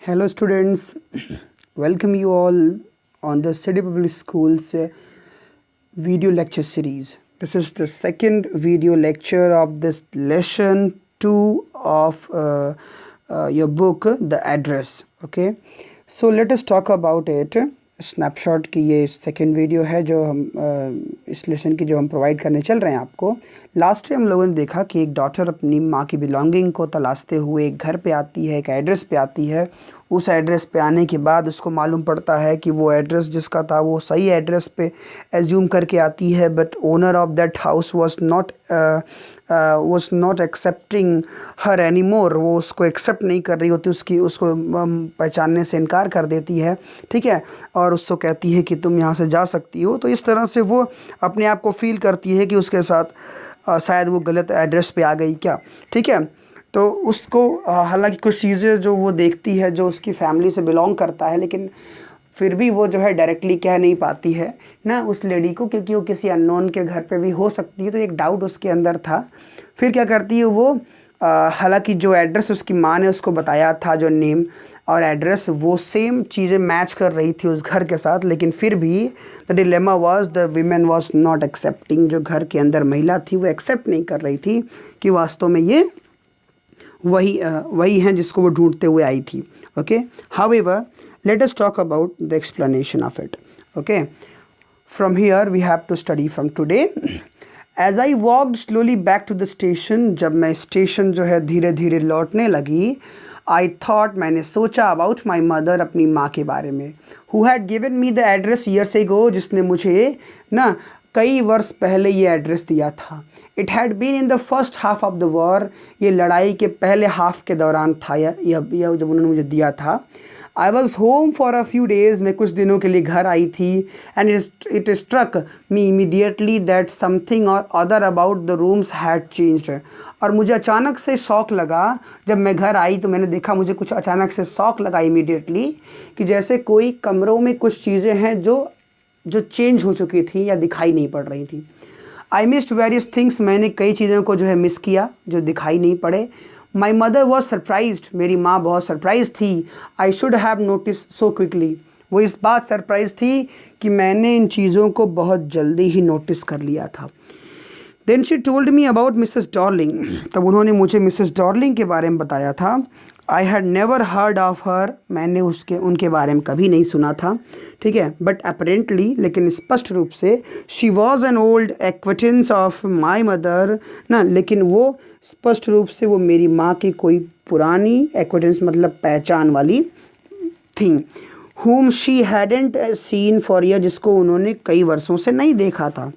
Hello students, welcome you all on the City Public Schools video lecture series. This is the second video lecture of this lesson 2 of your book The Address. Okay, so let us talk about it. Snapshot की ये second video है जो हम इस lesson की जो हम provide करने चल रहे हैं आपको। लास्ट टाइम हम लोगों ने देखा कि एक डॉटर अपनी माँ की बिलोंगिंग को तलाशते हुए एक घर पे आती है, एक एड्रेस पे आती है। उस एड्रेस पे आने के बाद उसको मालूम पड़ता है कि वो एड्रेस जिसका था वो सही एड्रेस पे एज्यूम करके आती है, but owner of that house was not accepting her anymore। वो उसको एक्सेप्ट नहीं कर रही होती, उसको पहचानने से इनकार कर देती है, ठीक है, और उसको कहती है कि तुम यहाँ से जा सकती हो। तो इस तरह से वो अपने आप को फील करती है कि उसके साथ शायद वो गलत एड्रेस पे आ गई क्या, ठीक है। तो उसको हालांकि कुछ चीज़ें जो वो देखती है जो उसकी फैमिली से बिलोंग करता है, लेकिन फिर भी वो जो है डायरेक्टली कह नहीं पाती है ना उस लेडी को, क्योंकि वो किसी अननोन के घर पे भी हो सकती है। तो एक डाउट उसके अंदर था। फिर क्या करती है वो, हालांकि जो एड्रेस उसकी माँ ने उसको बताया था, जो नेम और एड्रेस वो सेम चीज़ें मैच कर रही थी उस घर के साथ, लेकिन फिर भी the dilemma was the women was not accepting. जो घर के अंदर महिला थी वो एक्सेप्ट नहीं कर रही थी कि वास्तव में ये वही हैं जिसको वो ढूंढते हुए आई थी। Okay, however let us talk about the explanation of it. Okay, from here we have to study from today. As I walked slowly back to the station, जब मैं स्टेशन जो है धीरे धीरे लौटने लगी, I thought, मैंने सोचा about my mother, अपनी माँ के बारे में, who had given me the address years ago, जिसने मुझे ना कई वर्ष पहले ये एड्रेस दिया था। It had been in the first half of the war, ये लड़ाई के पहले हाफ के दौरान था यह जब उन्होंने मुझे दिया था। I was home for a few days, मैं कुछ दिनों के लिए घर आई थी। And it struck me immediately that something or other about the rooms had changed। और मुझे अचानक से शौक लगा, जब मैं घर आई तो मैंने देखा, मुझे कुछ अचानक से शौक लगा इमीडिएटली कि जैसे कोई कमरों में कुछ चीज़ें हैं जो चेंज हो चुकी थी या दिखाई नहीं पड़ रही थी। I missed various things, मैंने कई चीज़ों को जो है मिस किया जो दिखाई नहीं पड़े। My mother was surprised, मेरी माँ बहुत सरप्राइज थी। I should have noticed so quickly, वो इस बात सरप्राइज थी कि मैंने इन चीज़ों को बहुत जल्दी ही नोटिस कर लिया था। Then she told me about Mrs. Darling, तब उन्होंने मुझे मिसेस डॉर्लिंग के बारे में बताया था। I had never heard of her, मैंने उनके बारे में कभी नहीं सुना था, ठीक है, बट अपेरेंटली, लेकिन स्पष्ट रूप से, she was an old acquaintance of my mother ना, लेकिन वो स्पष्ट रूप से वो मेरी माँ की कोई पुरानी एक्वेटेंस मतलब पहचान वाली थी। whom she hadn't seen for years, जिसको उन्होंने कई वर्षों से नहीं देखा था।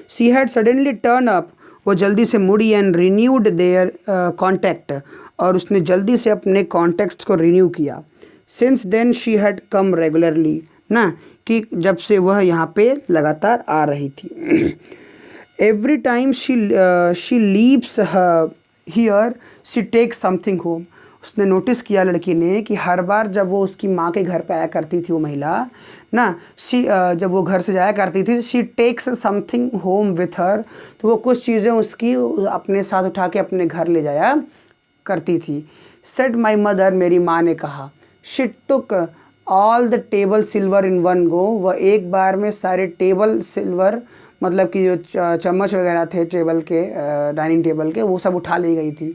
she had suddenly turned up, वो जल्दी से मुड़ी, and renewed their contact, और उसने जल्दी से अपने कॉन्टेक्ट को रिन्यू किया। since then she had come regularly, ना कि जब से वह यहाँ पे लगातार आ रही थी। every time she leaves here she takes something home, उसने नोटिस किया लड़की ने कि हर बार जब वो उसकी माँ के घर पे आया करती थी वो महिला ना, जब वो घर से जाया करती थी, she takes something home with her, तो वो कुछ चीज़ें उसकी अपने साथ उठा के अपने घर ले जाया करती थी। said my mother, मेरी माँ ने कहा। she took all the table silver in one go, वह एक बार में सारे टेबल सिल्वर मतलब कि जो चम्मच वगैरह थे टेबल के, डाइनिंग टेबल के, वो सब उठा ली गई थी।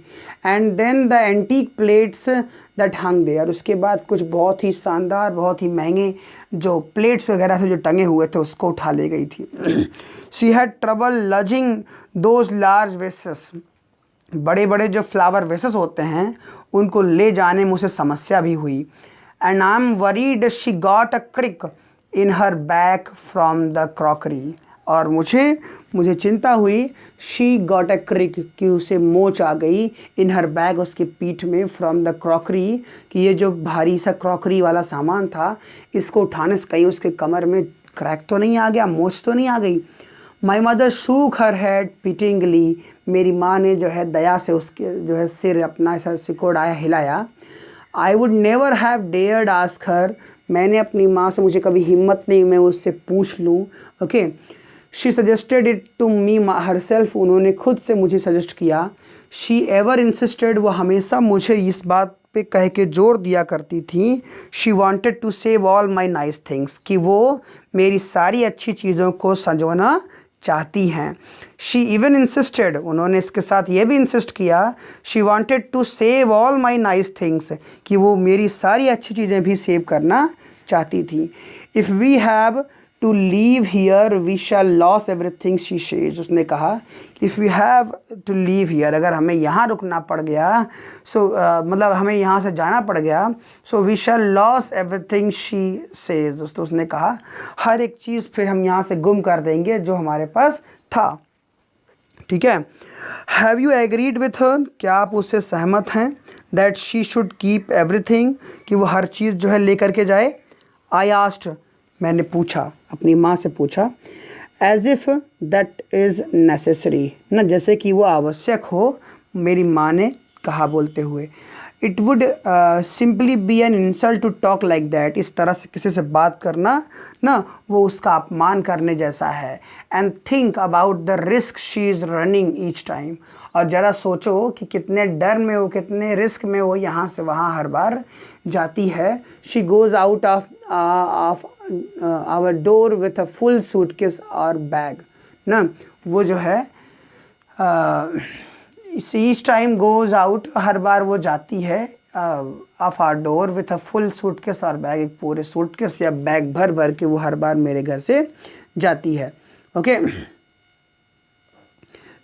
And then the antique plates that hung there, उसके बाद कुछ बहुत ही शानदार, बहुत ही महंगे जो प्लेट्स वगैरह थे जो टंगे हुए थे उसको उठा ले गई थी। She had trouble lugging those large vases, बड़े बड़े जो फ्लावर वेसेस होते हैं उनको ले जाने में उसे समस्या भी हुई। And I am worried she got a crick in her back from the crockery, और मुझे चिंता हुई, शी गॉट अ क्रिक, कि उसे मोच आ गई, इन हर बैग, उसके पीठ में, फ्रॉम द क्रॉकरी, कि ये जो भारी सा क्रॉकरी वाला सामान था इसको उठाने से कहीं उसके कमर में क्रैक तो नहीं आ गया, मोच तो नहीं आ गई। My mother shook her head pityingly, मेरी माँ ने जो है दया से उसके जो है सिर अपना ऐसा सिकोड़ाया, हिलाया। I would never have dared ask her, मैंने अपनी माँ से, मुझे कभी हिम्मत नहीं मैं उससे पूछ लूँ। Okay, she suggested it to me herself, उन्होंने खुद से मुझे सजेस्ट किया। शी एवर इंसिस्टेड, वो हमेशा मुझे इस बात पे कह के जोर दिया करती थी, she wanted to save all my nice things, कि वो मेरी सारी अच्छी चीज़ों को संजोना चाहती हैं। शी इवन इंसिस्टेड, उन्होंने इसके साथ ये भी इंसिस्ट किया, she wanted to save all my nice things, कि वो मेरी सारी अच्छी चीज़ें भी सेव करना चाहती थी। If we have to leave here we shall lose everything, she says, उसने कहा कि if we have to leave here, अगर हमें यहाँ रुकना पड़ गया, मतलब हमें यहाँ से जाना पड़ गया, so we shall lose everything, she says, तो उसने कहा हर एक चीज़ फिर हम यहाँ से गुम कर देंगे जो हमारे पास था। ठीक है। Have you agreed with her, क्या आप उससे सहमत हैं, that she should keep everything, कि वो हर चीज़ जो है लेकर के जाए। आई आस्क्ड, मैंने पूछा, अपनी माँ से पूछा, as if that is necessary, ना जैसे कि वो आवश्यक हो, मेरी माँ ने कहा बोलते हुए। It would simply be an insult to talk like that, इस तरह से किसी से बात करना ना वो उसका अपमान करने जैसा है। And think about the risk she is running each time, और ज़रा सोचो कि कितने डर में वो, कितने रिस्क में वो यहाँ से वहाँ हर बार जाती है। She goes out of our door with a full suitcase और बैग, ना वो जो है ईच टाइम गोज़ आउट, हर बार वो जाती है of our door with a full suitcase और बैग, एक पूरे सूटकेस या बैग भर भर के वो हर बार मेरे घर से जाती है। Okay,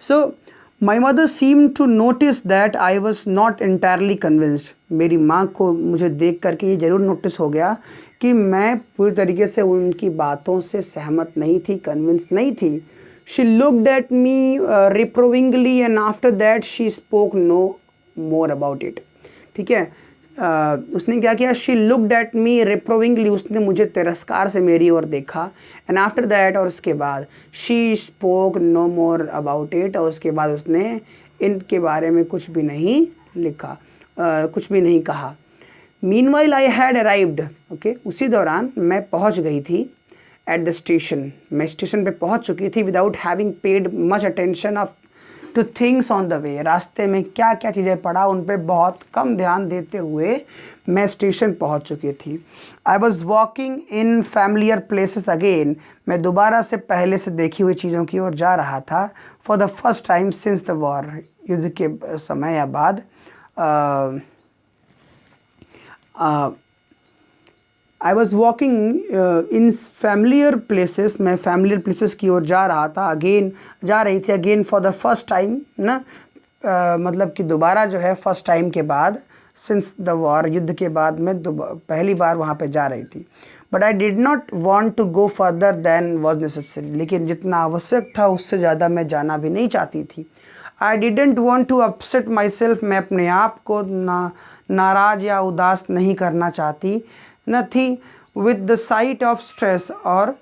so my mother seem to notice that I was not entirely convinced, मेरी माँ को मुझे देख करके ये ज़रूर नोटिस हो गया कि मैं पूरी तरीके से उनकी बातों से सहमत नहीं थी, कन्विंस नहीं थी। She looked at me reprovingly and after that she spoke no more about it. ठीक है, उसने क्या किया, she looked at me reprovingly, उसने मुझे तिरस्कार से मेरी ओर देखा, एंड आफ्टर दैट, और उसके बाद, she spoke no more about it, और उसके बाद उसने इनके बारे में कुछ भी नहीं लिखा, कुछ भी नहीं कहा। Meanwhile I had arrived, okay, उसी दौरान मैं पहुंच गई थी एट द स्टेशन, मैं स्टेशन पे पहुंच चुकी थी, without having paid much attention of two things on the way, रास्ते में क्या क्या चीज़ें पड़ा उन पे बहुत कम ध्यान देते हुए मैं स्टेशन पहुंच चुकी थी। I was walking in familiar places again, मैं दोबारा से पहले से देखी हुई चीज़ों की ओर जा रहा था। For the first time since the war, युद्ध के समय या बाद, I was walking in familiar places, मैं फैमिलियर प्लेसेस की ओर जा रहा था, अगेन जा रही थी, again for the first time ना, मतलब कि दोबारा जो है फर्स्ट टाइम के बाद, सिंस द वॉर, युद्ध के बाद मैं पहली बार वहाँ पे जा रही थी। But I did not want to go further than was necessary, लेकिन जितना आवश्यक था उससे ज़्यादा मैं जाना भी नहीं चाहती थी। I didn't want to upset myself, मैं अपने आप को नाराज़ या उदास नहीं करना चाहती न थी। With the sight of stress और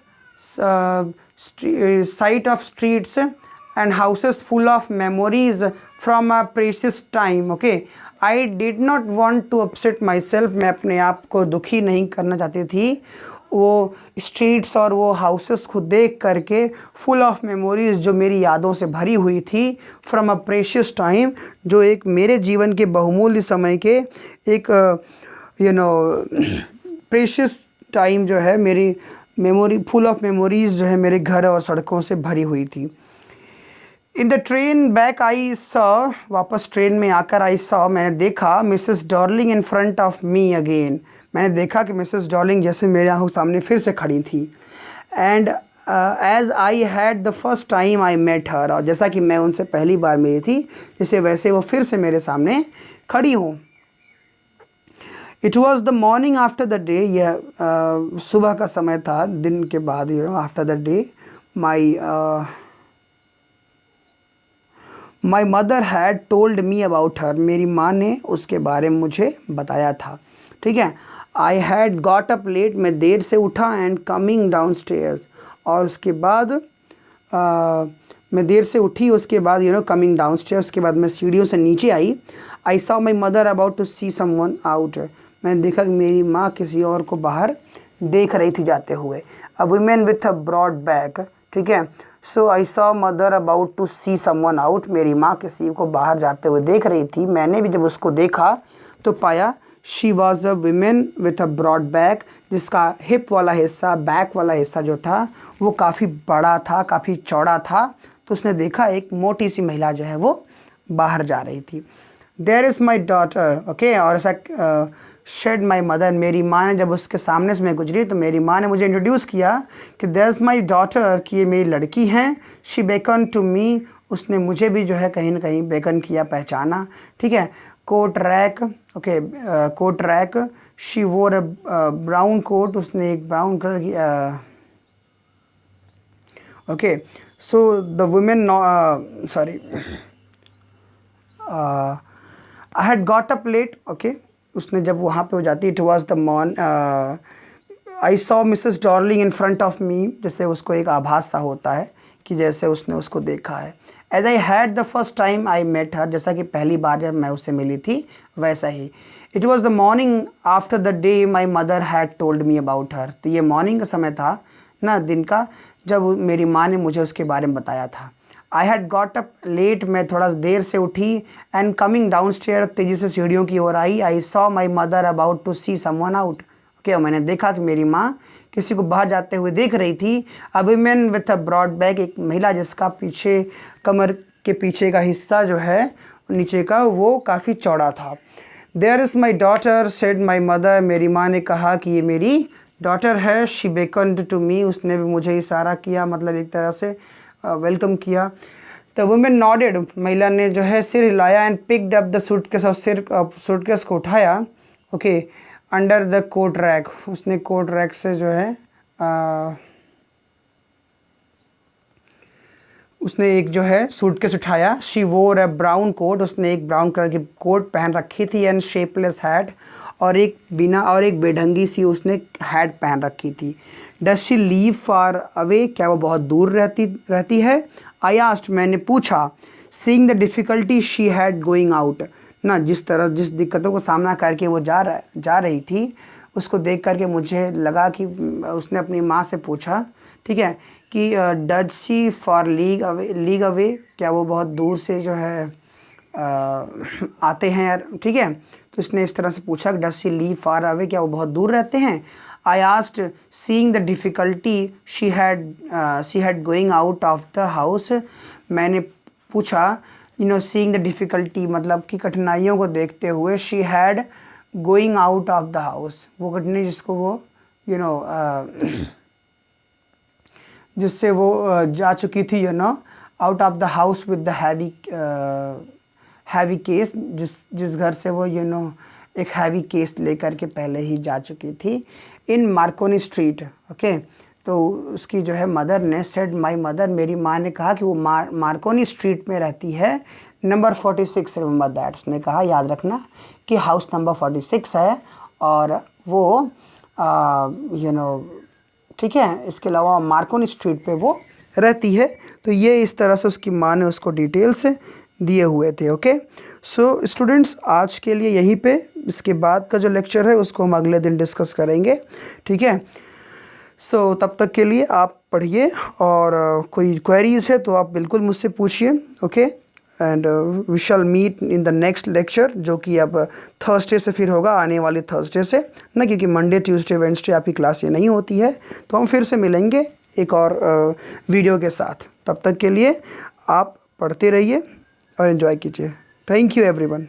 sight of streets and houses full of memories from a precious time, okay, I did not want to upset myself, मैं अपने आप को दुखी नहीं करना चाहती थी। वो स्ट्रीट्स और वो हाउसेस को देख करके, फुल ऑफ मेमोरीज, जो मेरी यादों से भरी हुई थी, फ्रॉम अ प्रेशियस टाइम, जो एक मेरे जीवन के बहुमूल्य समय के एक प्रेशियस टाइम जो है, मेरी मेमोरी, फुल ऑफ मेमोरीज जो है मेरे घर और सड़कों से भरी हुई थी। In the train back I saw, वापस ट्रेन में आकर आई सॉ, मैंने देखा Mrs Darling in front of me again, मैंने देखा कि मिसेस डॉर्लिंग जैसे मेरे आँखों के सामने फिर से खड़ी थी। And as I had the first time I met her, और जैसा कि मैं उनसे पहली बार मिली थी, जैसे वैसे वो फिर से मेरे सामने खड़ी हूँ। It was the morning after the day, यह सुबह का समय था, दिन के बाद, after the day my mother had told me about हर, मेरी माँ ने उसके बारे में मुझे बताया था। ठीक है, I had got up late, मैं देर से उठा, एंड कमिंग डाउन स्टेयर्स, और उसके बाद मैं देर से उठी, उसके बाद कमिंग डाउन स्टेयर्स, उसके बाद मैं सीढ़ियों से नीचे आई। I saw my mother about to see someone out, मैंने देखा कि मेरी माँ किसी और को बाहर देख रही थी जाते हुए। A woman with a broad back, ठीक है, so I saw mother about to see someone out, मेरी माँ किसी को बाहर जाते हुए देख रही थी, मैंने भी जब उसको देखा, तो पाया she was a women with a broad back, जिसका हिप वाला हिस्सा, बैक वाला हिस्सा जो था वो काफ़ी बड़ा था, काफ़ी चौड़ा था। तो उसने देखा एक मोटी सी महिला जो है वो बाहर जा रही थी। There is my daughter, okay, और ऐसा शेड माई मदर, मेरी माँ ने जब उसके सामने से मैं गुजरी तो मेरी माँ ने मुझे इंट्रोड्यूस किया कि देयर इज़ माई डॉटर, कि ये मेरी लड़की हैं। शी बेकन टू मी, उसने मुझे भी जो है कहीं ना कहीं बेकन किया, पहचाना, ठीक है। Coat rack, okay, coat rack, she wore brown coat, उसने एक ब्राउन कलर की, okay. So the woman, sorry, I had got up late, okay, उसने जब वहाँ पे हो जाती, it was the morn, I saw Mrs Darling in front of me, जैसे उसको एक आभास सा होता है कि जैसे उसने उसको देखा है। As I had the first time I met her, जैसा कि पहली बार जब मैं उससे मिली थी वैसा ही। It was the morning after the day my mother had told me about her, तो ये मॉर्निंग का समय था ना, दिन का, जब मेरी माँ ने मुझे उसके बारे में बताया था। I had got up late, मैं थोड़ा देर से उठी, एंड कमिंग डाउन स्टेयर, तेज़ी से सीढ़ियों की ओर आई। I saw my mother about to see someone out, okay, मैंने देखा कि मेरी माँ किसी को बाहर जाते हुए देख रही थी। A woman with a broad back, एक महिला जिसका पीछे, कमर के पीछे का हिस्सा जो है नीचे का वो काफ़ी चौड़ा था। There is my daughter said my mother, मेरी माँ ने कहा कि ये मेरी डॉटर है। शी बेकन्ड टू मी, उसने भी मुझे इशारा किया, मतलब एक तरह से वेलकम किया। द वुमेन नॉडेड, महिला ने जो है सिर हिलाया, and picked up the suitcase, और सूटकेस को उठाया, okay, under the coat rack, उसने कोट रैक से जो है उसने एक जो है सूटकेस उठाया। शी वोर अ ब्राउन कोट, उसने एक ब्राउन कलर की कोट पहन रखी थी, एंड शेपलेस हैट, और एक बेढंगी सी उसने हैट पहन रखी थी। Does she leave far away, क्या वो बहुत दूर रहती है। आई आस्ट, मैंने पूछा। Seeing the difficulty she had going out, ना जिस दिक्कतों को सामना करके वो जा रही थी, उसको देख करके मुझे लगा कि उसने अपनी माँ से पूछा, ठीक है, कि does she for league away, क्या वो बहुत दूर से जो है आते हैं यार, ठीक है। तो इसने इस तरह से पूछा, does she leave far away, क्या वो बहुत दूर रहते हैं। I asked, seeing the difficulty she had going out of the house, मैंने पूछा, सीइंग द डिफ़िकल्टी मतलब कि कठिनाइयों को देखते हुए, she had going out of the house, वो कठिनाई जिसको वो जिससे वो जा चुकी थी, out of the house with the heavy case, जिस घर से वो एक हैवी केस लेकर के पहले ही जा चुकी थी। इन मार्कोनी स्ट्रीट, ओके, तो उसकी जो है मदर ने, सेड माई मदर, मेरी माँ ने कहा कि वो मार्कोनी स्ट्रीट में रहती है, नंबर 46, रिमेंबर दैट, उसने कहा याद रखना कि हाउस नंबर 46 है, और वो ठीक है, इसके अलावा मार्कोनी स्ट्रीट पे वो रहती है। तो ये इस तरह से उसकी माँ ने उसको डिटेल्स दिए हुए थे, ओके। सो स्टूडेंट्स, आज के लिए यहीं पे, इसके बाद का जो लेक्चर है उसको हम अगले दिन डिस्कस करेंगे, ठीक है। सो तब तक के लिए आप पढ़िए, और कोई क्वेरीज़ है तो आप बिल्कुल मुझसे पूछिए, okay. And we shall meet in the next lecture, जो कि अब थर्सडे से फिर होगा, आने वाले थर्सडे से ना, क्योंकि मंडे ट्यूसडे वेडनेसडे आपकी क्लास ये नहीं होती है। तो हम फिर से मिलेंगे एक और वीडियो के साथ। तब तक के लिए आप पढ़ते रहिए और एंजॉय कीजिए। Thank you everyone.